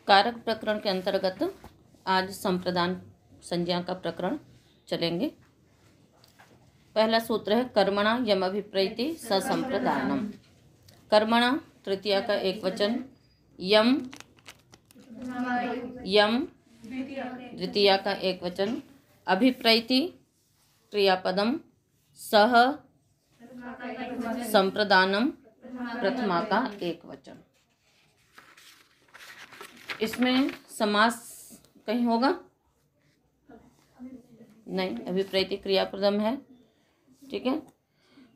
कारक प्रकरण के अंतर्गत आज संप्रदान संज्ञा का प्रकरण चलेंगे। पहला सूत्र है कर्मणा यम अभिप्रैति ससंप्रदानम। कर्मणा तृतीया का एक वचन, यम द्वितीया का एक वचन, अभिप्रैति क्रियापदम, सह संप्रदानम प्रथमा का एक वचन। इसमें समास कहीं होगा नहीं, अभिप्रैति क्रियापदम है, ठीक है।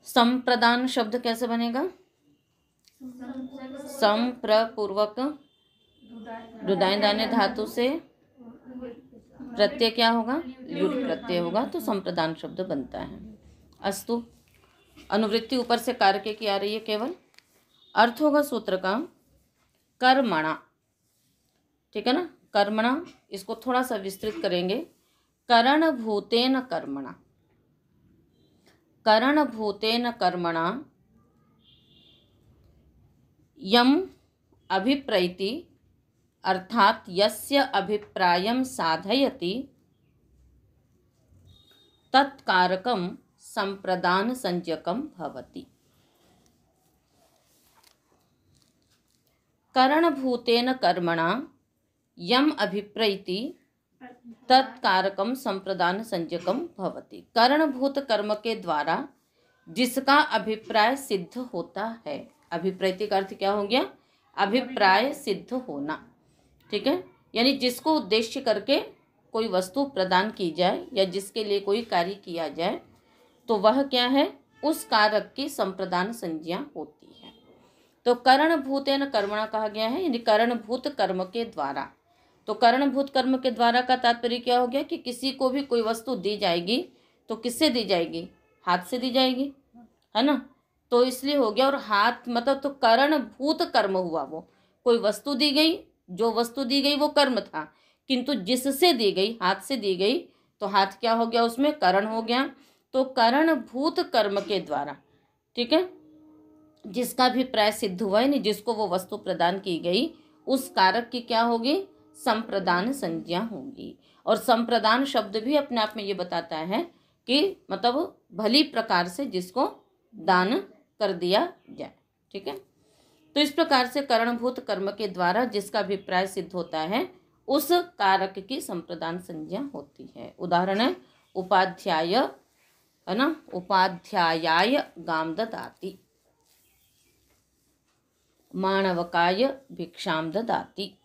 संप्रदान शब्द कैसे बनेगा? सम प्रपूर्वक दुदाई दाने धातु से प्रत्यय क्या होगा? युट प्रत्यय होगा, तो संप्रदान शब्द बनता है। अस्तु, अनुवृत्ति ऊपर से कारके की आ रही है केवल। अर्थ होगा सूत्र का कर्मणा, ठीक है ना। कर्मणा, इसको थोड़ा सा विस्तृत करेंगे। करणभूतेन कर्मणा, करणभूतेन कर्मणा यम अभिप्रैति अर्थात यस्य अभिप्रायं साधयति तत्कारकं संप्रदान संज्ञकं भवति। करणभूतेन कर्मणा यम अभिप्रैति तत्कारकम संप्रदान संज्ञकम भवति। करणभूत कर्म के द्वारा जिसका अभिप्राय सिद्ध होता है। अभिप्रैति का अर्थ क्या हो गया? अभिप्राय सिद्ध होना, ठीक है। यानी जिसको उद्देश्य करके कोई वस्तु प्रदान की जाए या जिसके लिए कोई कार्य किया जाए, तो वह क्या है? उस कारक की संप्रदान संज्ञा होती है। तो करणभूतेन कर्मणा कहा गया है, यानी करणभूत कर्म के द्वारा। तो करणभूत कर्म के द्वारा का तात्पर्य क्या हो गया कि किसी को भी कोई वस्तु दी जाएगी तो किससे दी जाएगी? हाथ से दी जाएगी, है ना। तो इसलिए हो गया। और हाथ मतलब तो करणभूत कर्म हुआ। वो कोई वस्तु दी गई, जो वस्तु दी गई वो कर्म था, किंतु जिससे दी गई, हाथ से दी गई, तो हाथ क्या हो गया? उसमें करण हो गया। तो करणभूत कर्म के द्वारा, ठीक है, जिसका भी प्राय सिद्ध हुआ है, नहीं जिसको वो वस्तु प्रदान की गई, उस कारक की क्या होगी? संप्रदान संज्ञा होगी। और संप्रदान शब्द भी अपने आप में ये बताता है कि मतलब भली प्रकार से जिसको दान कर दिया जाए, ठीक है। तो इस प्रकार से करणभूत कर्म के द्वारा जिसका अभिप्राय सिद्ध होता है, उस कारक की संप्रदान संज्ञा होती है। उदाहरण है उपाध्याय, है ना, उपाध्यायाय गाम ददाति, माणवकाय भिक्षाम ददाति।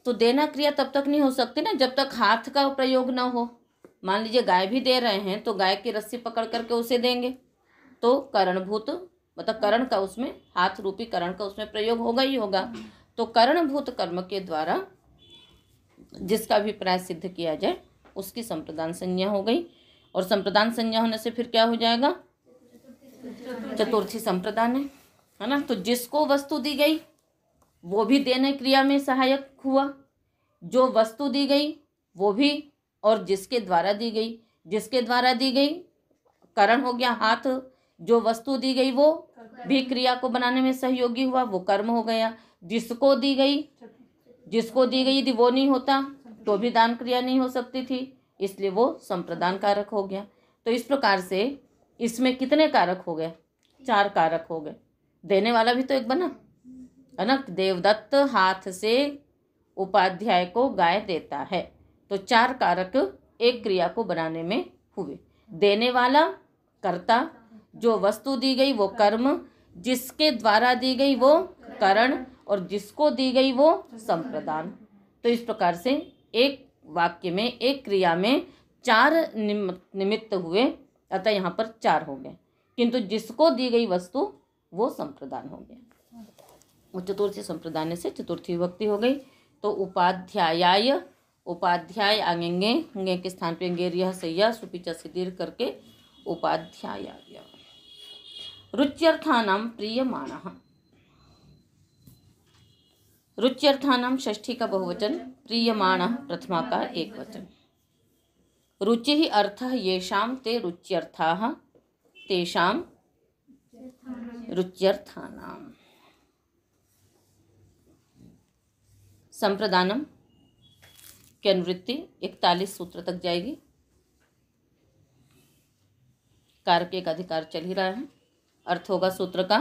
तो देना क्रिया तब तक नहीं हो सकती ना जब तक हाथ का प्रयोग ना हो। मान लीजिए गाय भी दे रहे हैं तो गाय की रस्सी पकड़ करके उसे देंगे, तो करणभूत मतलब करण का उसमें, हाथ रूपी करण का उसमें प्रयोग होगा ही होगा। तो करणभूत कर्म के द्वारा जिसका अभिप्राय सिद्ध किया जाए उसकी संप्रदान संज्ञा हो गई। और संप्रदान संज्ञा होने से फिर क्या हो जाएगा? चतुर्थी संप्रदान है ना। तो जिसको वस्तु दी गई वो भी देने क्रिया में सहायक हुआ, जो वस्तु दी गई वो भी, और जिसके द्वारा दी गई, जिसके द्वारा दी गई करण हो गया हाथ, जो वस्तु दी गई वो भी क्रिया को बनाने में सहयोगी हुआ, वो कर्म हो गया। जिसको दी गई यदि वो नहीं होता तो भी दान क्रिया नहीं हो सकती थी, इसलिए वो संप्रदान कारक हो गया। तो इस प्रकार से इसमें कितने कारक हो गए? 4 कारक हो गए। देने वाला भी तो एक बना, है ना। देवदत्त हाथ से उपाध्याय को गाय देता है, तो 4 कारक एक क्रिया को बनाने में हुए। देने वाला कर्ता, जो वस्तु दी गई वो कर्म, जिसके द्वारा दी गई वो करण, और जिसको दी गई वो संप्रदान। तो इस प्रकार से एक वाक्य में, एक क्रिया में 4 निमित्त हुए, अतः यहाँ पर 4 हो गए, किंतु जिसको दी गई वस्तु वो संप्रदान हो गया। वो चतुर्थी संप्रदान से चतुर्थी विभक्ति हो गई। तो उपाध्यायाय, उपाध्याय आगेंगे, होंगे के स्थान पे गेरिया सैया सुपीचा से दीर्घ करके उपाध्यायाय। रुच्यर्थानाम प्रीयमाणः, रुच्यर्थानाम षष्ठी का बहुवचन, प्रीयमाणः प्रथमा का एक वचन। रुचि ही अर्थ येषाम ते रुच्यर्थाः तेषाम रुच्यर्थानाम। संप्रदानम की अनुवृत्ति 41 सूत्र तक जाएगी। कारक एक अधिकार चल ही रहा है। अर्थ होगा सूत्र का,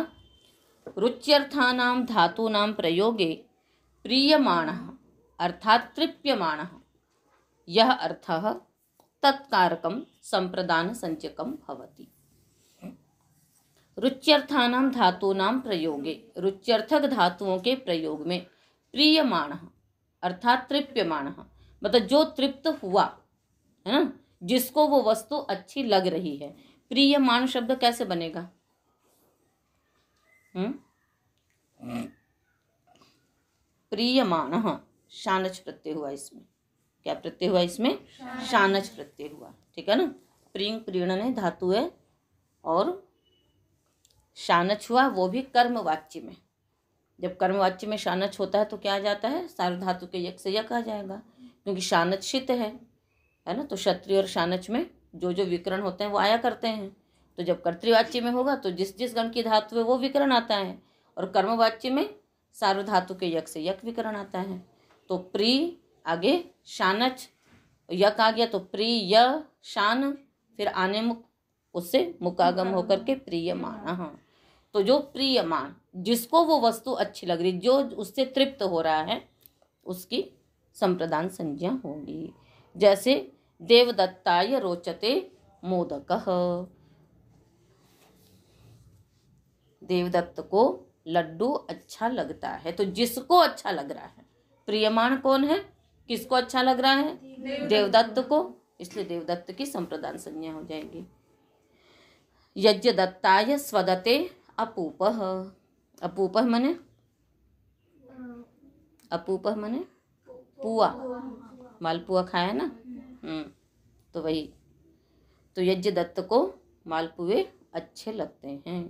रुच्यर्थानां धातूनां प्रयोगे प्रीयमाणः अर्थात् तृप्यमाणः यह अर्थः तत्कारकं संप्रदान संज्ञकं भवति। रुच्यर्थानां धातूनां प्रयोगे, रुच्यर्थक धातुओं के प्रयोग में प्रीयमाणः अर्थात तृप्यमाणः मतलब जो तृप्त हुआ है ना, जिसको वो वस्तु अच्छी लग रही है। प्रीयमान शब्द कैसे बनेगा? प्रीयमाणः शानच प्रत्यय हुआ इसमें। क्या प्रत्यय हुआ इसमें? शानच प्रत्यय हुआ। ठीक है ना। प्रींग प्रीणने धातु है और शानच हुआ, वो भी कर्मवाच्य में। जब कर्मवाच्य में शानच होता है तो क्या आ जाता है? सार्वधातु के यक से यक आ जाएगा, क्योंकि शानच शित है ना। तो क्षत्रिय और शानच में जो जो विकरण होते हैं वो आया करते हैं। तो जब कर्तृवाच्य में होगा तो जिस जिस गण की धातु है वो विकरण आता है, और कर्मवाच्य में सार्वधातु के यक से यक विकरण आता है। तो प्री आगे शानच यक आ गया तो प्रिय शान, फिर आने मुख, उससे मुकागम होकर के प्रियमान। तो जो प्रियमान, जिसको वो वस्तु अच्छी लग रही, जो उससे तृप्त हो रहा है, उसकी संप्रदान संज्ञा होगी। जैसे देवदत्ताय रोचते मोदकः, देवदत्त को लड्डू अच्छा लगता है। तो जिसको अच्छा लग रहा है, प्रियमान कौन है? किसको अच्छा लग रहा है? देवदत्त को, इसलिए देवदत्त की संप्रदान संज्ञा हो जाएगी। यज्ञदत्ताय स्वदते अपूपः, अपूपः मने, अपूपः मने पुआ, मालपुआ खाया ना। तो वही, तो यज्ञदत्त को मालपुए अच्छे लगते हैं।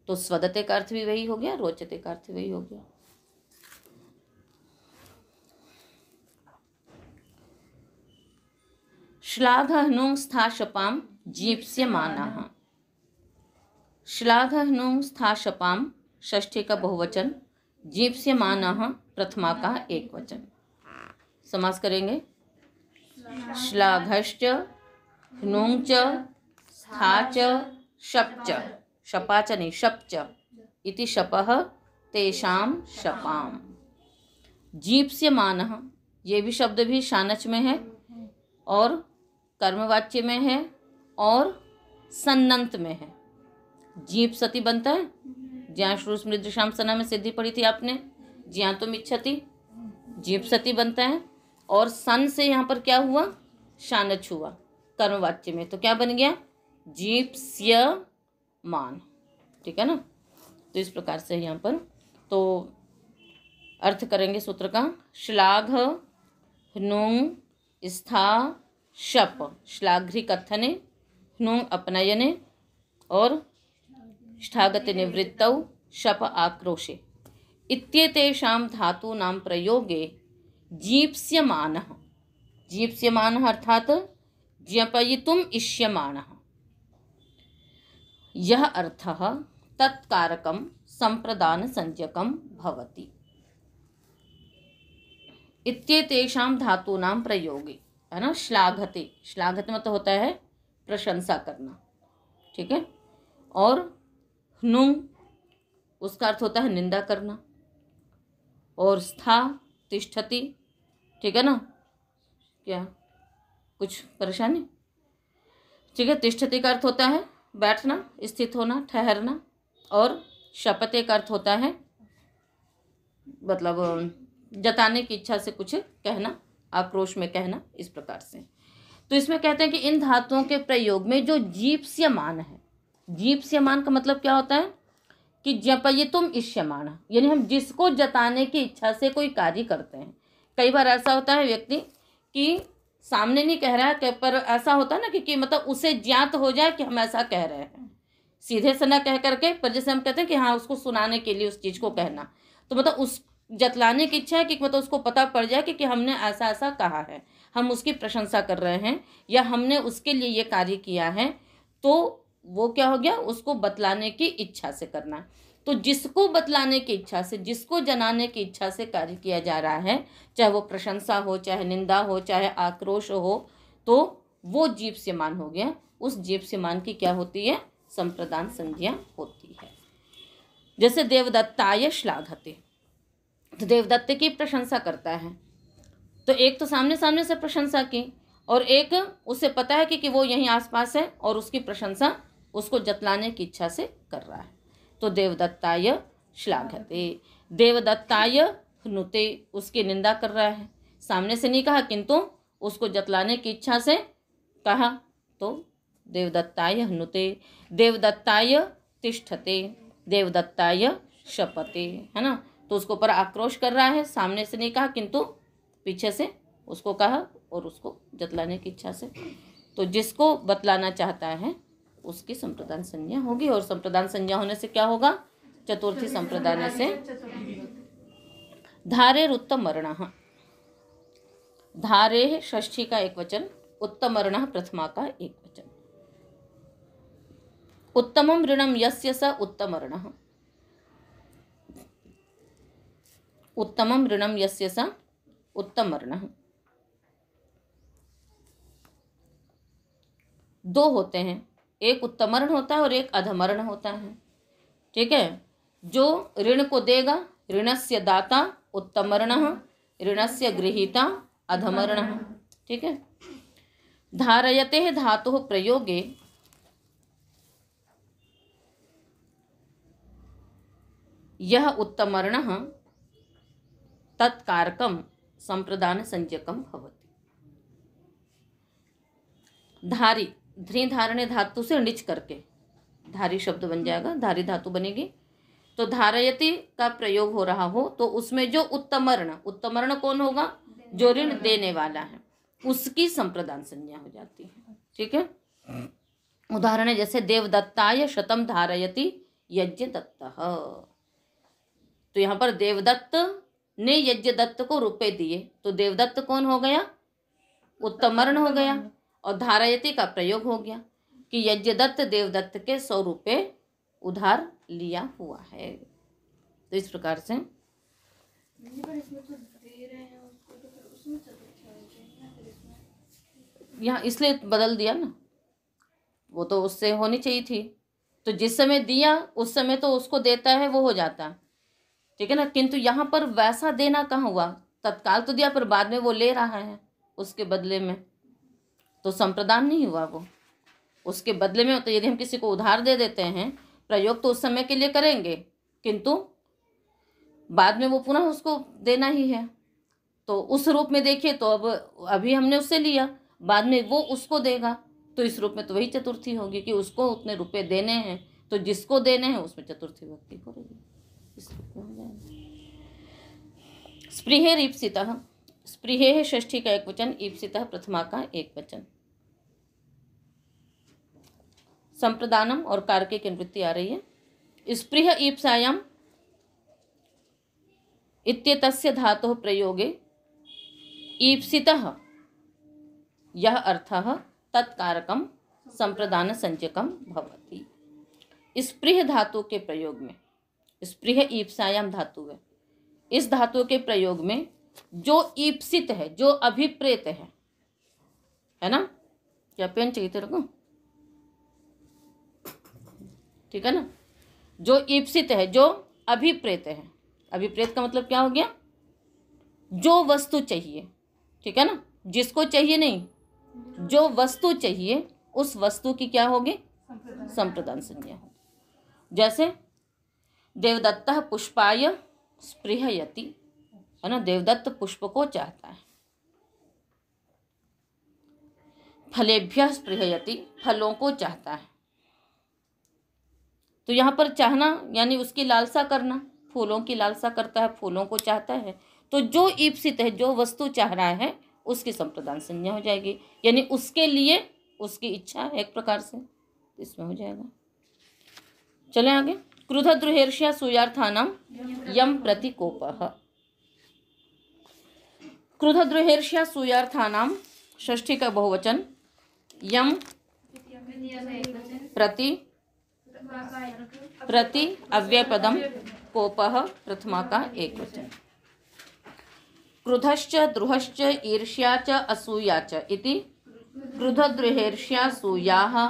तो स्वदते का अर्थ भी वही हो गया, रोचते का अर्थ वही हो गया। श्लाघह्नुं स्थाशपां जीप्स्यमानः, श्लाघह्नुं स्थाशपां षष्ठी का बहुवचन, जीप्स्यमानः प्रथमा का एक वचन। समास करेंगे। श्लाघश्च ह्नुं च स्था च शप च, शपा च नहीं शप च इति शपः तेषां शपाम। जीप्स्यमानः, ये भी शब्द भी शानच में है और कर्मवाच्य में है और सन्नंत में है। जीप सती बनता है, ज्ञान श्रू स्मृति शाम सना में सिद्धि पढ़ी थी आपने, ज्ञान तो मिच्छति, जीप सती बनता है। और सन से यहाँ पर क्या हुआ? शानच हुआ कर्मवाच्य में, तो क्या बन गया? जीप्स्यमान। ठीक है ना। तो इस प्रकार से यहाँ पर तो अर्थ करेंगे सूत्र का। श्लाघ ह्नुं स्था शप, श्लाघ्रि कथने, ह्नुं अपनयने और ष्ठागत निवृत्तौ शप आक्रोशे इत्येतेषां धातूनां प्रयोगे जीप्स्यमानः, जीप्स्यमानः अर्थात ज्ञापयितुम् इष्यमाणः यह अर्थः तत्कारकं संप्रदान संज्ञकं भवति। इत्येतेषां धातूनां प्रयोगे, है ना। श्लाघते, श्लाघते मतलब होता है प्रशंसा करना। ठीक है। और ह्नुं, उसका अर्थ होता है निंदा करना। और स्था तिष्ठति, ठीक है ना। क्या कुछ परेशानी? ठीक है। तिष्ठति का अर्थ होता है बैठना, स्थित होना, ठहरना। और शपते का अर्थ होता है मतलब जताने की इच्छा से कुछ कहना, आक्रोश में कहना, इस प्रकार से। तो इसमें कहते हैं कि इन धातुओं के प्रयोग में जो जीप्स्यमान है, जीप्स्यमान का मतलब क्या होता है कि ज्ञापयितुम् इष्यमाणः, यानी हम जिसको जताने की इच्छा से कोई कार्य करते हैं। कई बार ऐसा होता है व्यक्ति कि सामने नहीं कह रहा है, पर ऐसा होता है ना कि मतलब उसे ज्ञात हो जाए कि हम ऐसा कह रहे हैं, सीधे से ना कह करके, पर जैसे हम कहते हैं कि हाँ उसको सुनाने के लिए उस चीज़ को कहना, तो मतलब उस जतलाने की इच्छा है कि मतलब उसको पता पड़ जाए कि हमने ऐसा ऐसा कहा है, हम उसकी प्रशंसा कर रहे हैं या हमने उसके लिए ये कार्य किया है। तो वो क्या हो गया, उसको बतलाने की इच्छा से करना। तो जिसको बतलाने की इच्छा से, जिसको जनाने की इच्छा से कार्य किया जा रहा है, चाहे वो प्रशंसा हो, चाहे निंदा हो, चाहे आक्रोश हो, तो वो जीप्स्यमान हो गया। उस जीप्स्यमान की क्या होती है, संप्रदान संज्ञा होती है। जैसे देवदत्ताय श्लाघते, तो देवदत्त की प्रशंसा करता है। तो एक तो सामने सामने से प्रशंसा की, और एक उसे पता है कि वो यहीं आसपास है और उसकी प्रशंसा उसको जतलाने की इच्छा से कर रहा है। तो देवदत्ताय श्लाघते, देवदत्ताय हनुते, उसकी निंदा कर रहा है। सामने से नहीं कहा, किंतु उसको जतलाने की इच्छा से कहा। तो देवदत्ताय हनुते, देवदत्ताय तिष्ठते, देवदत्ताय शपते, है ना। तो उसको पर आक्रोश कर रहा है, सामने से नहीं कहा किंतु पीछे से उसको कहा और उसको जतलाने की इच्छा से। तो जिसको बतलाना चाहता है उसकी संप्रदान संज्ञा होगी। और संप्रदान संज्ञा होने से क्या होगा, चतुर्थी संप्रदान से धारेरुत्तमर्ण, धारे षष्ठी का एक वचन, उत्तमर्ण प्रथमा का एक वचन। उत्तमम ऋणम यस्य स उत्तमर्ण, उत्तमम ऋणम यस्य स उत्तमर्ण। दो होते हैं, एक उत्तमर्ण होता है और एक अधमर्ण होता है। ठीक है, जो ऋण को देगा, ऋणस्य दाता उत्तमर्ण, ऋणस्य गृहीता अधमर्ण। ठीक है, धारयते धातु प्रयोगे यह उत्तमर्ण तत्कारकम संप्रदान संज्ञकम भवति। धारी, ध्री धारणे धातु से णिच करके धारी शब्द बन जाएगा, धारी धातु बनेगी। तो धारयति का प्रयोग हो रहा हो तो उसमें जो उत्तमर्ण, उत्तमर्ण कौन होगा, जो ऋण देने वाला है, उसकी संप्रदान संज्ञा हो जाती है। ठीक है, उदाहरण है जैसे देवदत्ताय शतम धारयति यज्ञ दत्तः। तो यहाँ पर देवदत्त ने यज्ञ दत्त को रुपए दिए, तो देवदत्त कौन हो गया, उत्तमर्ण हो गया। और धारयति का प्रयोग हो गया कि यज्ञदत्त देवदत्त के 100 रुपये उधार लिया हुआ है। तो इस प्रकार से यहाँ इसलिए बदल दिया ना, वो तो उससे होनी चाहिए थी। तो जिस समय दिया उस समय तो उसको देता है, वो हो जाता, ठीक है ना। किंतु यहाँ पर वैसा देना कहाँ हुआ, तत्काल तो दिया पर बाद में वो ले रहा है उसके बदले में, तो संप्रदान नहीं हुआ वो। उसके बदले में तो यदि हम किसी को उधार दे देते हैं, प्रयोग तो उस समय के लिए करेंगे किंतु बाद में वो पुनः उसको देना ही है। तो उस रूप में देखिए तो अब अभी हमने उससे लिया, बाद में वो उसको देगा, तो इस रूप में तो वही चतुर्थी होगी कि उसको उतने रुपए देने हैं, तो जिसको देने हैं उसमें चतुर्थी भक्ति करेगी। इस रूप में हो जाएगा। स्पृहेर ईप्सितः, स्पृहे षष्ठी का एक वचन, ईप्सितः प्रथमा का एक वचन। संप्रदानम और कारके की निवृत्ति आ रही है। स्पृह ईप्सायाम इत्येतस्य धातुः प्रयोगे ईप्सितः यह अर्थः तत्कारकम संप्रदान संज्ञकम भवति। स्पृह धातु के प्रयोग में, स्पृह ईप्सायाम धातु है, इस धातु के प्रयोग में जो ईप्सित है, जो अभिप्रेत है ना। क्या पेन चाहिए तेरे को, ठीक है ना। जो ईप्सित है, जो अभिप्रेत है, अभिप्रेत का मतलब क्या हो गया, जो वस्तु चाहिए, ठीक है ना। जिसको चाहिए नहीं, जो वस्तु चाहिए उस वस्तु की क्या होगी, संप्रदान संज्ञा होगी। जैसे देवदत्तः पुष्पाय स्पृहयति, है ना, देवदत्त पुष्प को चाहता है। फलेभ्यः स्पृहयति, फलों को चाहता है। तो यहाँ पर चाहना यानी उसकी लालसा करना, फूलों की लालसा करता है, फूलों को चाहता है। तो जो ईप्सित है, जो वस्तु चाह रहा है, उसकी संप्रदान संज्ञा हो जाएगी, यानी उसके लिए उसकी इच्छा है एक प्रकार से, इसमें हो जाएगा। चलें आगे। क्रुध द्रुहेर्ष्या सूयार्थानाम यम प्रतिकोपः। क्रुध द्रुहेर्ष्या सूयार्थानाम षष्ठी का बहुवचन, यम प्रति प्रति अव्यय पदम कोपः प्रथमा का एक वचन। क्रुधश्च द्रुहश्च ईर्ष्या च असूया च इति क्रुधद्रुहेर्ष्यासूयाः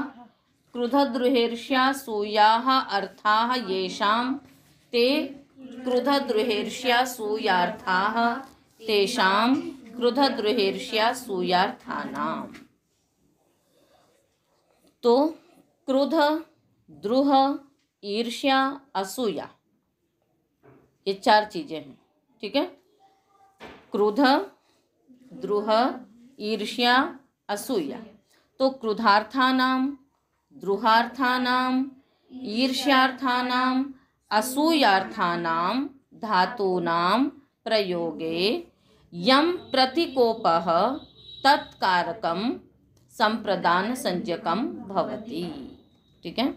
क्रुधद्रुहेर्ष्यासूयाः अर्थाः येषां ते क्रुधद्रुहेर्ष्यासूयार्थाः तेषां क्रुधद्रुहेर्ष्यासूयार्थानाम्। तो क्रोध, द्रुह, ईर्ष्या, असूया, ये चार चीजें हैं। ठीक है, क्रोध, द्रुह, ईर्ष्या, असूया। तो क्रोधार्थानाम, द्रुहार्थानाम, ईर्ष्यार्थानाम, असूयार्थानाम धातूनां प्रयोगे यम प्रतिकोपः तत्कारकम संप्रदान संज्ञकम भवति। ठीक है,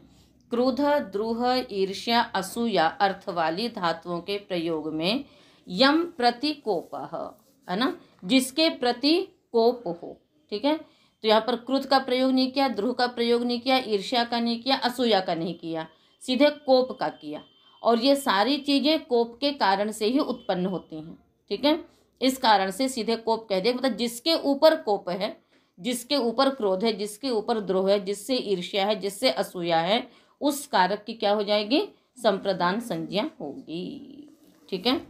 क्रोध, द्रुह, ईर्ष्या, असूया अर्थ वाली धातुओं के प्रयोग में यम प्रतिकोपः, है ना, जिसके प्रति कोप हो। ठीक है, तो यहाँ पर क्रोध का प्रयोग नहीं किया, द्रुह का प्रयोग नहीं किया, ईर्ष्या का नहीं किया, असूया का नहीं किया, सीधे कोप का किया। और ये सारी चीजें कोप के कारण से ही उत्पन्न होती हैं। ठीक है, इस कारण से सीधे कोप कह दे, मतलब जिसके ऊपर कोप है, जिसके ऊपर क्रोध है, जिसके ऊपर द्रोह है, जिससे ईर्ष्या है, जिससे असूया है, उस कारक की क्या हो जाएगी? संप्रदान संज्ञा होगी। ठीक है,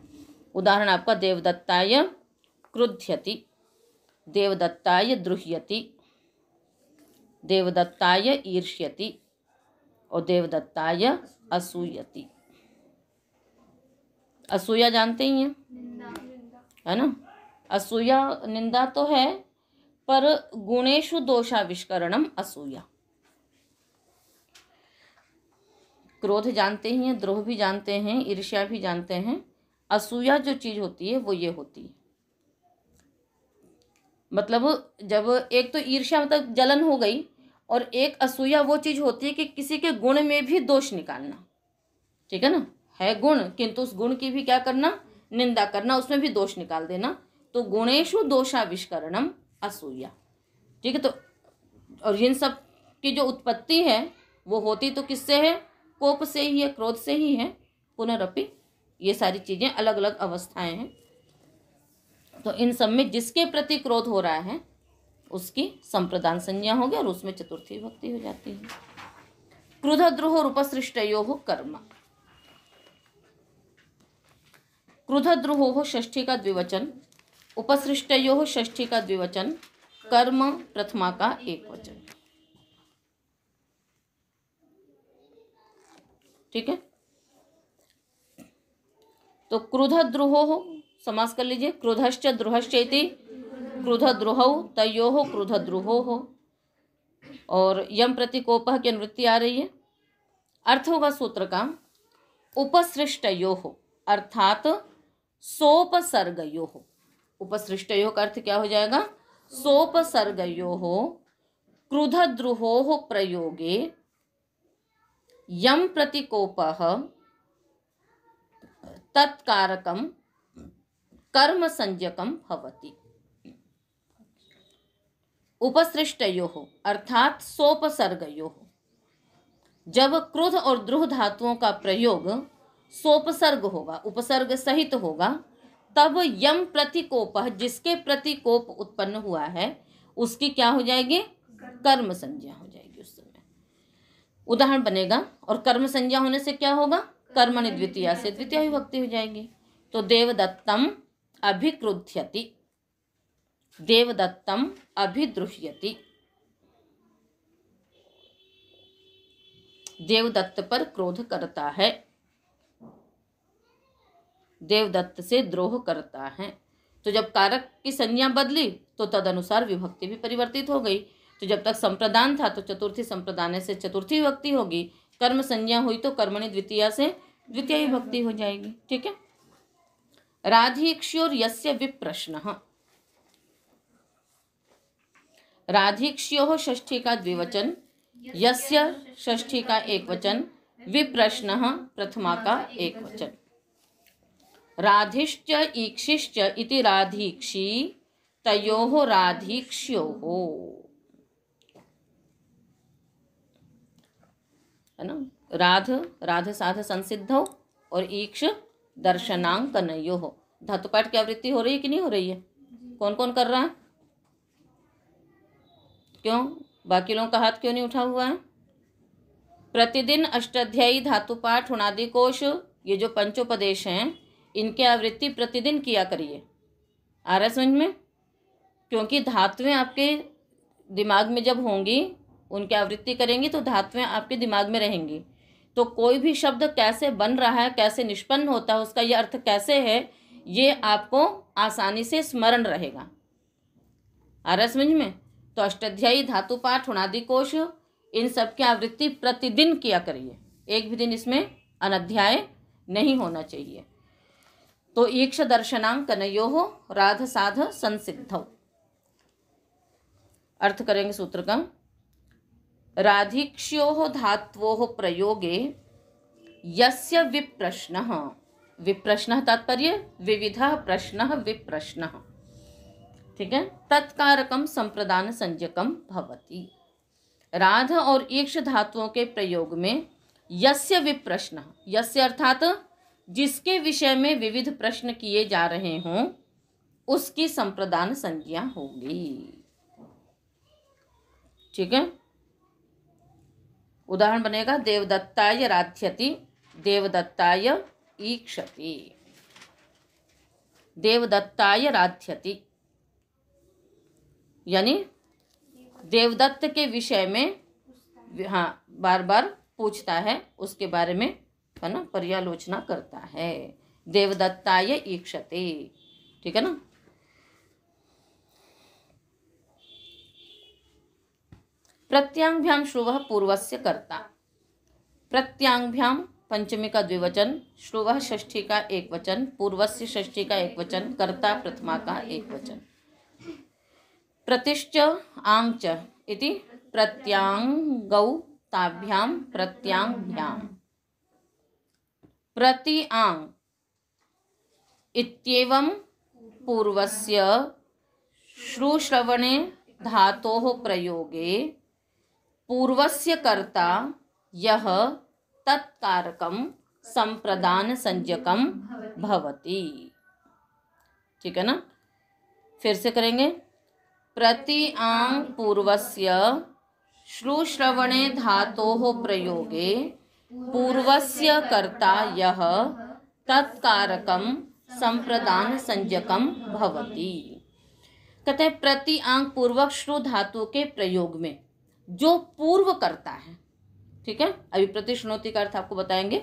उदाहरण आपका देवदत्ताय क्रुध्यति, देवदत्ताय द्रुह्यति, देवदत्ताय ईर्ष्यति और देवदत्ताय असूयति। असूया जानते ही हैं, है ना। असूया निंदा तो है, पर गुणेषु दोषाविष्करणम असूया। क्रोध जानते ही हैं, द्रोह भी जानते हैं, ईर्ष्या भी जानते हैं। असूया जो चीज होती है वो ये होती है, मतलब जब एक तो ईर्ष्या मतलब जलन हो गई, और एक असूया वो चीज होती है कि किसी के गुण में भी दोष निकालना। ठीक है ना, है गुण किंतु उस गुण की भी क्या करना? निंदा करना, उसमें भी दोष निकाल देना। तो गुणेषु दोषाविष्करणम असूया। ठीक है, तो और इन सब की जो उत्पत्ति है वो होती तो किससे है? कोप से ही है, क्रोध से ही है। पुनरअपि ये सारी चीजें अलग अलग अवस्थाएं हैं। तो इन सब में जिसके प्रति क्रोध हो रहा है उसकी संप्रदान संज्ञा हो गया और उसमें चतुर्थी विभक्ति हो जाती है। क्रुध द्रोह और उपसृष्टयोः कर्म। क्रुध द्रोह षष्ठी का द्विवचन, उपसृष्टयोः षष्ठी का द्विवचन, कर्म प्रथमा का एक वचन। ठीक है, तो क्रुध द्रोह समास कर लीजिए। क्रुधश्च द्रोहश्च इति क्रुध द्रोहौ तयोः क्रुध द्रोहोः। और यम प्रतिकोपः की अनुवृत्ति आ रही है। अर्थ होगा सूत्र का उपसृष्टयोः अर्थात सोपसर्गयोः। उपसृष्टयोः का अर्थ क्या हो जाएगा? सोपसर्गयोः क्रुध द्रोहोः प्रयोगे यम प्रतिकोपः तत्कारकम कर्म संज्ञकम भवति। उपसृष्टयोः अर्थात सोपसर्गयोः, जब क्रोध और द्रोह धातुओं का प्रयोग सोपसर्ग होगा, उपसर्ग सहित होगा, तब यम प्रतिकोपः जिसके प्रतिकोप उत्पन्न हुआ है उसकी क्या हो जाएगी? कर्म संज्ञा हो जाएगी। उस समय उदाहरण बनेगा, और कर्म संज्ञा होने से क्या होगा? कर्मणि द्वितीया से द्वितीया विभक्ति हो जाएगी। तो देवदत्तम अभिक्रुध्यति, देवदत्तम अभिद्रुह्यति। देवदत्त पर क्रोध करता है, देवदत्त से द्रोह करता है। तो जब कारक की संज्ञा बदली तो तदनुसार विभक्ति भी परिवर्तित हो गई। तो जब तक संप्रदान था तो चतुर्थी संप्रदान से चतुर्थी विभक्ति होगी, कर्म संज्ञा हुई तो कर्मणि द्वितीया से द्वितीय विभक्ति हो जाएगी। ठीक है, राधीक्ष्योर यस्य विप्रश्नः। राधीक्ष्योः षष्ठी का द्विवचन, यस्य षष्ठी का एक वचन, विप्रश्नः प्रथमा का एक वचन। राधिश्च ईक्षिश्च इति राधीक्षी तयोः राधीक्ष्योः। है ना। राध राध साध संसिद्धौ और ईक्ष दर्शनांग कनयो हो। धातुपाठ की आवृत्ति हो रही है कि नहीं हो रही है? कौन कौन कर रहा है? क्यों बाकी लोगों का हाथ क्यों नहीं उठा हुआ है? प्रतिदिन अष्टाध्यायी धातुपाठ उणादि कोश, ये जो पंचोपदेश हैं, इनकी आवृत्ति प्रतिदिन किया करिए। आ रहा है समझ में? क्योंकि धातुएं आपके दिमाग में जब होंगी, उनकी आवृत्ति करेंगी तो धातुएं आपके दिमाग में रहेंगी। तो कोई भी शब्द कैसे बन रहा है, कैसे निष्पन्न होता है, उसका ये अर्थ कैसे है, ये आपको आसानी से स्मरण रहेगा। आ रहा है समझ में? तो अष्टाध्यायी धातुपाठ उणादि कोश, इन सब की आवृत्ति प्रतिदिन किया करिए। एक भी दिन इसमें अनध्याय नहीं होना चाहिए। तो ईक्ष दर्शनांग कनयोः राध साध संसिद्धौ। अर्थ करेंगे सूत्र का। राधिक्ष्योः धात्वोः प्रयोगे यस्य विप्रश्नः, विप्रश्नः तात्पर्य विविधः प्रश्नः विप्रश्नः, ठीक है, तत्कारकम संप्रदान संज्ञकम भवति। राध और ईक्ष धातुओं के प्रयोग में यस्य विप्रश्न, यस्य अर्थात जिसके विषय में विविध प्रश्न किए जा रहे हों, उसकी संप्रदान संज्ञा होगी। ठीक है, उदाहरण बनेगा देवदत्ताय राध्यति, देवदत्ताय ईक्षति, देवदत्ताय राध्यति, यानी देवदत्त के विषय में हाँ बार बार पूछता है, उसके बारे में है ना पर्यालोचना करता है। देवदत्ताय ईक्षते, ठीक है ना। प्रत्यांभ्याम श्रुवः पूर्वस्य कर्ता, प्रत्यांभ्याम पंचमी का द्विवचन, श्रुवः षष्ठी का एक वचन, पूर्वस्य षष्ठी का एक वचन, कर्ता प्रथमा का एक वचन। प्रतिश्च आंग च इति प्रत्यांगौ ताभ्याम प्रत्यांभ्याम, प्रति आंग इत्येवं पूर्वस्य श्रुश्रवणे धातोः प्रयोगे पूर्वस्य कर्ता यह तत्कारकम संप्रदान संज्ञकम भवति। ठीक है ना, फिर से करेंगे। प्रति आंग पूर्वस्य श्रुश्रवणे धातोः प्रयोगे पूर्वस्य कर्ता यह तत्कारकम संप्रदान संज्ञकम भवति। कहते हैं प्रति आंग पूर्वक श्रु धातु के प्रयोग में जो पूर्व करता है, ठीक है, अभी प्रतिश्रुति का अर्थ आपको बताएंगे,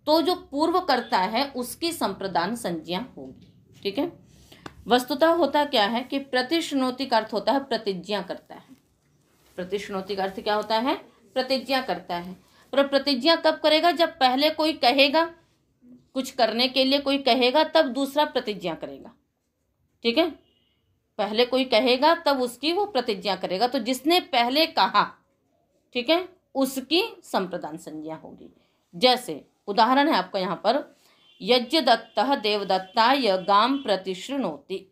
तो जो पूर्व करता है उसकी संप्रदान संज्ञा होगी। ठीक है, वस्तुतः होता क्या है कि प्रतिश्रुति का अर्थ होता है प्रतिज्ञा करता है। प्रतिश्रुति का अर्थ क्या होता है? प्रतिज्ञा करता है। पर प्रतिज्ञा कब करेगा? जब पहले कोई कहेगा, कुछ करने के लिए कोई कहेगा, तब दूसरा प्रतिज्ञा करेगा। ठीक है, पहले कोई कहेगा तब उसकी वो प्रतिज्ञा करेगा। तो जिसने पहले कहा, ठीक है, उसकी संप्रदान संज्ञा होगी। जैसे उदाहरण है आपका यहाँ पर, यज्ञदत्तः देवदत्ताय गाम प्रतिशृणोति।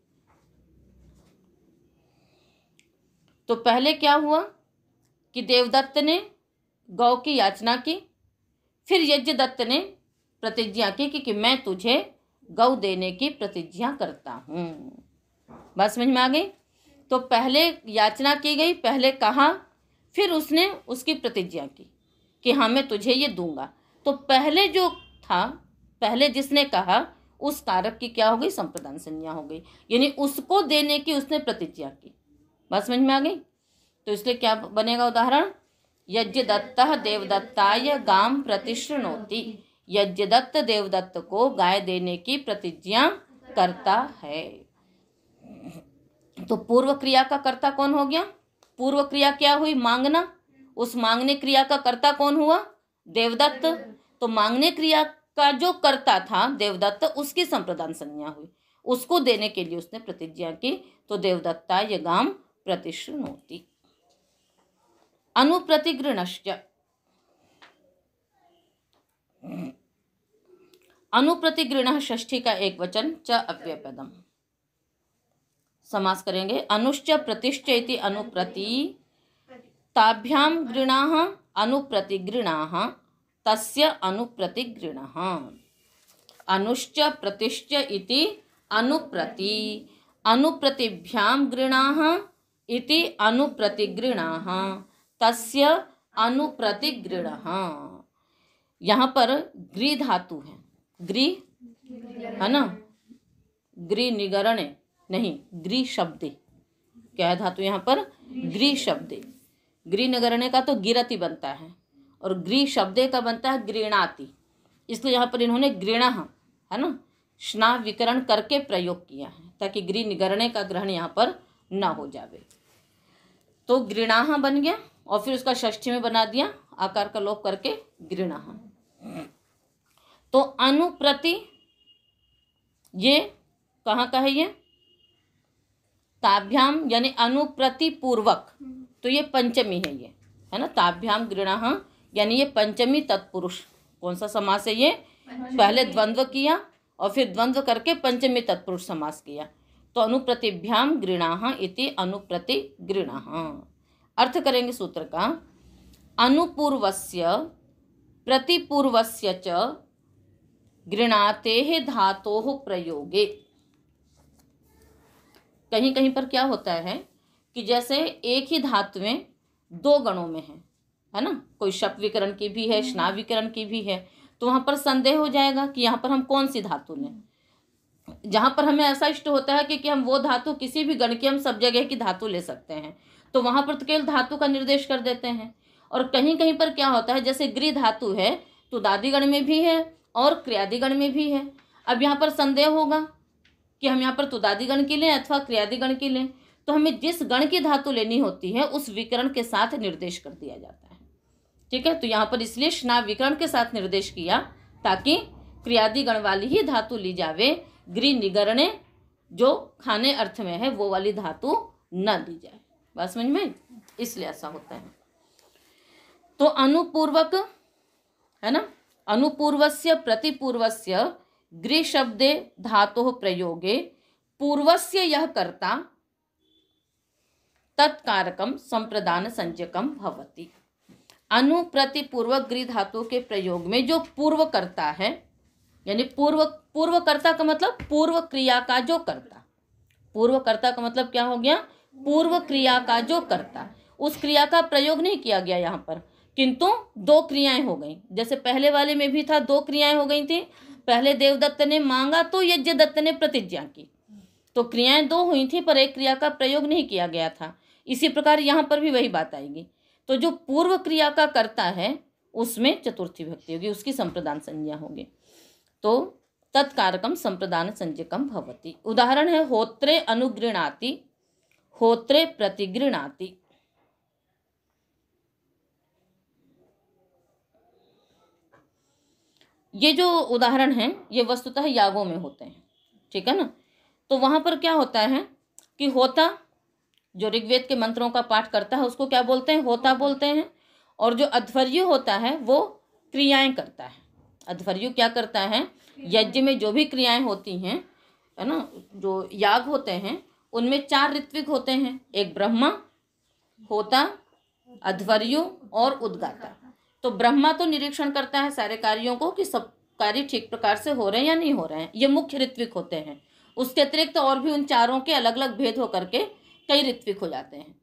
तो पहले क्या हुआ कि देवदत्त ने गौ की याचना की, फिर यज्ञदत्त ने प्रतिज्ञा की कि मैं तुझे गौ देने की प्रतिज्ञा करता हूं। बात समझ में आ गई? तो पहले याचना की गई, पहले कहा, फिर उसने उसकी प्रतिज्ञा की कि हाँ मैं तुझे ये दूंगा। तो पहले जो था, पहले जिसने कहा, उस कारक की क्या हो गई? संप्रदान संज्ञा हो गई, यानी उसको देने की उसने प्रतिज्ञा की। बात समझ में आ गई? तो इसलिए क्या बनेगा उदाहरण? यज्ञदत्तः देवदत्ताय गाम प्रतिशृणोति, यज्ञदत्त देवदत्त को गाय देने की प्रतिज्ञा करता है। तो पूर्व क्रिया का कर्ता कौन हो गया? पूर्व क्रिया क्या हुई? मांगना। उस मांगने क्रिया का कर्ता कौन हुआ? देवदत्त। तो मांगने क्रिया का जो कर्ता था देवदत्त, उसकी संप्रदान संज्ञा हुई, उसको देने के लिए उसने प्रतिज्ञा की। तो देवदत्ता ये गाम प्रतिशृणोति। अनुप्रतिगृणश्च, अनुप्रतिगृणः षष्ठी का एक वचन, च अव्ययपदम। समास करेंगे। अनुश्च प्रतिश्च इति अनुप्रति ताभ्याम गृणाः अनुप्रतिगृणाः तस्य अनुप्रतिगृणः। अनुश्च प्रतिश्च इति अनुप्रति, अनुप्रतिभ्यां गृणाः इति अनुप्रतिगृणाः तस्य अनुप्रतिगृणः। यहाँ पर ग्री धातु है, ग्री है ना, ग्री निगरणे नहीं, ग्री शब्दे। क्या है धातु यहाँ पर? ग्री शब्दे। ग्री निगरणे का तो गिरति बनता है और ग्री शब्दे का बनता है गृणाति। इसलिए यहाँ पर इन्होंने गृणः है ना स्ना विकरण करके प्रयोग किया है ताकि ग्री निगरणे का ग्रहण यहाँ पर ना हो जावे। तो गृणाः बन गया और फिर उसका षष्ठी में बना दिया आकार का लोप करके गृणाः। तो अनुप्रति ये कहाँ का है? ये ताभ्याम यानी अनुप्रति पूर्वक, तो ये पंचमी है, ये है ना। ताभ्याम गृणाः यानी ये पंचमी तत्पुरुष। कौन सा समास है ये? पहले द्वंद्व किया और फिर द्वंद्व करके पंचमी तत्पुरुष समास किया। तो अनुप्रतिभ्याम गृणाः इति अनुप्रति गृणाः। अर्थ करेंगे सूत्र का। अनुपूर्वस्य प्रतिपूर्वस्य च गृणातेः धातोः प्रयोगे। कहीं कहीं पर क्या होता है कि जैसे एक ही धातुएं दो गणों में है ना, कोई शप विकरण की भी है, श्नाव विकरण की भी है, तो वहां पर संदेह हो जाएगा कि यहाँ पर हम कौन सी धातु लें। जहां पर हमें ऐसा इष्ट होता है कि हम वो धातु किसी भी गण की हम सब जगह की धातु ले सकते हैं, तो वहां पर तो केवल धातु का निर्देश कर देते हैं। और कहीं कहीं पर क्या होता है, जैसे गृह धातु है तो दादिगण में भी है और क्रियादिगण में भी है। अब यहाँ पर संदेह होगा कि हम यहाँ पर तुदादिगण की लें अथवा क्रियादिगण की लें, तो हमें जिस गण की धातु लेनी होती है उस विकरण के साथ निर्देश कर दिया जाता है। ठीक है, तो यहाँ पर इसलिए श्नाव विकरण के साथ निर्देश किया ताकि क्रियादिगण वाली ही धातु ली जावे, गृह निगरणे जो खाने अर्थ में है वो वाली धातु न ली जाए। बात समझ में? इसलिए ऐसा होता है। तो अनुपूर्वक है ना, अनुपूर्वस्य प्रतिपूर्वस्य गृह शब्दे धातोः प्रयोगे पूर्वस्य यह कर्ता तत्कारकम संप्रदान संज्ञकम भवति। अनुप्रतिपूर्वक गृह धातु के प्रयोग में जो पूर्व कर्ता है, यानी पूर्व कर्ता का मतलब पूर्व क्रिया का जो कर्ता। पूर्व कर्ता का मतलब क्या हो गया? पूर्व क्रिया का जो कर्ता। उस क्रिया का प्रयोग नहीं किया गया यहाँ पर, किंतु दो क्रियाएं हो गई। जैसे पहले वाले में भी था, दो क्रियाएं हो गई थी। पहले देवदत्त ने मांगा तो यज्ञदत्त ने प्रतिज्ञा की, तो क्रियाएं दो हुई थी पर एक क्रिया का प्रयोग नहीं किया गया था। इसी प्रकार यहाँ पर भी वही बात आएगी। तो जो पूर्व क्रिया का कर्ता है उसमें चतुर्थी विभक्ति होगी, उसकी संप्रदान संज्ञा होगी। तो तत्कारकम संप्रदान संज्ञकम भवति। उदाहरण है होत्रे अनुगृणाति, होत्रे प्रतिगृणाति। ये जो उदाहरण हैं ये वस्तुतः यागों में होते हैं। ठीक है ना। तो वहां पर क्या होता है कि होता जो ऋग्वेद के मंत्रों का पाठ करता है उसको क्या बोलते हैं? होता बोलते हैं। और जो अध्वर्यु होता है वो क्रियाएं करता है। अध्वर्यु क्या करता है? यज्ञ में जो भी क्रियाएं होती हैं है ना, जो याग होते हैं उनमें 4 ऋत्विक होते हैं। एक ब्रह्मा, होता, अध्वर्यु और उद्गाता। तो ब्रह्मा तो निरीक्षण करता है सारे कार्यों को कि सब कार्य ठीक प्रकार से हो रहे हैं या नहीं हो रहे हैं, ये मुख्य ऋत्विक होते हैं। उसके अतिरिक्त और भी उन चारों के अलग अलग भेद होकर के कई ऋत्विक हो जाते हैं।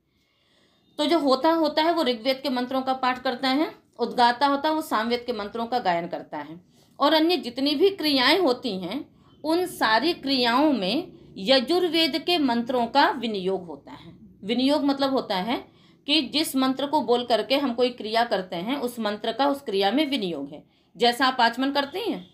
तो जो होता है वो ऋग्वेद के मंत्रों का पाठ करता है, उद्गाता होता है वो सामवेद के मंत्रों का गायन करता है। और अन्य जितनी भी क्रियाएं होती हैं उन सारी क्रियाओं में यजुर्वेद के मंत्रों का विनियोग होता है। विनियोग मतलब होता है कि जिस मंत्र को बोल करके हम कोई क्रिया करते हैं उस मंत्र का उस क्रिया में विनियोग है। जैसा आप आचमन करते हैं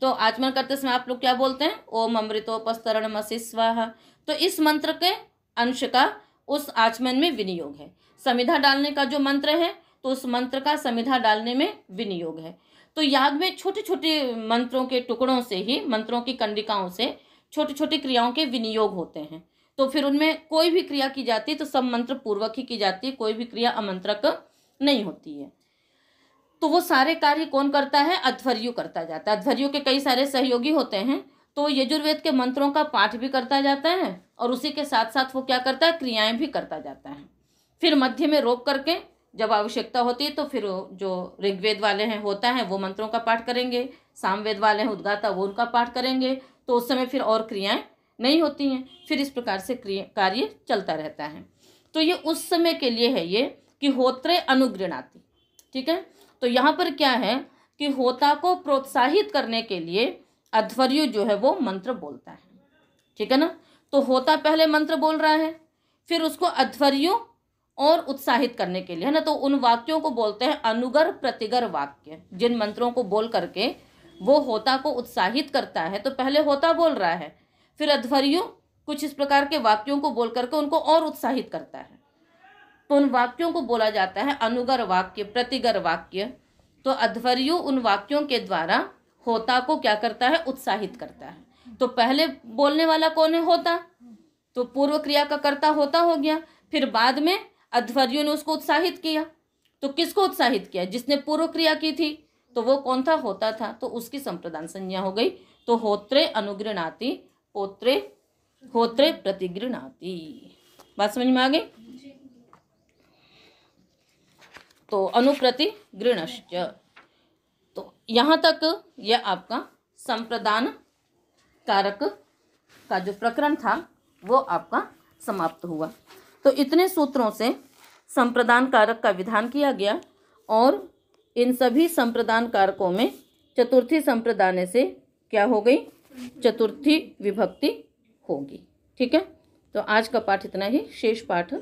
तो आचमन करते समय आप लोग क्या बोलते हैं? ओम अमृतोपस्तरणमसि स्वाहा। तो इस मंत्र के अंश का उस आचमन में विनियोग है। समिधा डालने का जो मंत्र है तो उस मंत्र का समिधा डालने में विनियोग है। तो याग में छोटे छोटे मंत्रों के टुकड़ों से ही, मंत्रों की कंडिकाओं से छोटी छोटी क्रियाओं के विनियोग होते हैं। तो फिर उनमें कोई भी क्रिया की जाती है तो सब मंत्र पूर्वक ही की जाती है, कोई भी क्रिया अमंत्रक नहीं होती है। तो वो सारे कार्य कौन करता है? अध्वर्यु करता जाता है। अध्वर्यु के कई सारे सहयोगी होते हैं, तो यजुर्वेद के मंत्रों का पाठ भी करता जाता है और उसी के साथ साथ वो क्या करता है? क्रियाएं भी करता जाता है। फिर मध्य में रोक करके जब आवश्यकता होती है तो फिर जो ऋग्वेद वाले हैं होता है वो मंत्रों का पाठ करेंगे, सामवेद वाले हैं उद्गाता वो उनका पाठ करेंगे, तो उस समय फिर और क्रियाएं नहीं होती हैं। फिर इस प्रकार से कार्य चलता रहता है। तो ये उस समय के लिए है ये कि होत्रे अनुगृणाति। ठीक है, तो यहाँ पर क्या है कि होता को प्रोत्साहित करने के लिए अध्वर्यु जो है वो मंत्र बोलता है। ठीक है ना, तो होता पहले मंत्र बोल रहा है, फिर उसको अध्वर्यु और उत्साहित करने के लिए, है ना, तो उन वाक्यों को बोलते हैं अनुगर प्रतिगर वाक्य। जिन मंत्रों को बोल करके वो होता को उत्साहित करता है, तो पहले होता बोल रहा है, फिर अध्वर्यु कुछ इस प्रकार के वाक्यों को बोल करके उनको और उत्साहित करता है, तो उन वाक्यों को बोला जाता है अनुगर वाक्य, प्रतिगर वाक्य। तो अध्वर्यु उन वाक्यों के द्वारा होता को क्या करता है, उत्साहित करता है। तो पहले बोलने वाला कौन है, होता, तो पूर्व क्रिया का कर्ता होता हो गया। फिर बाद में अध्वर्यु ने उसको उत्साहित किया, तो किसको उत्साहित किया, जिसने पूर्व क्रिया की थी, तो वो कौन था, होता था, तो उसकी संप्रदान संज्ञा हो गई। तो होत्रे अनुगृणाति, होत्रे प्रतिगृणाति। बात समझ में आ गई। तो अनुप्रति गृणश्च, तो यहाँ तक यह आपका संप्रदान कारक का जो प्रकरण था वो आपका समाप्त हुआ। तो इतने सूत्रों से संप्रदान कारक का विधान किया गया और इन सभी संप्रदान कारकों में चतुर्थी संप्रदान से क्या हो गई, चतुर्थी विभक्ति होगी। ठीक है, तो आज का पाठ इतना ही, शेष पाठ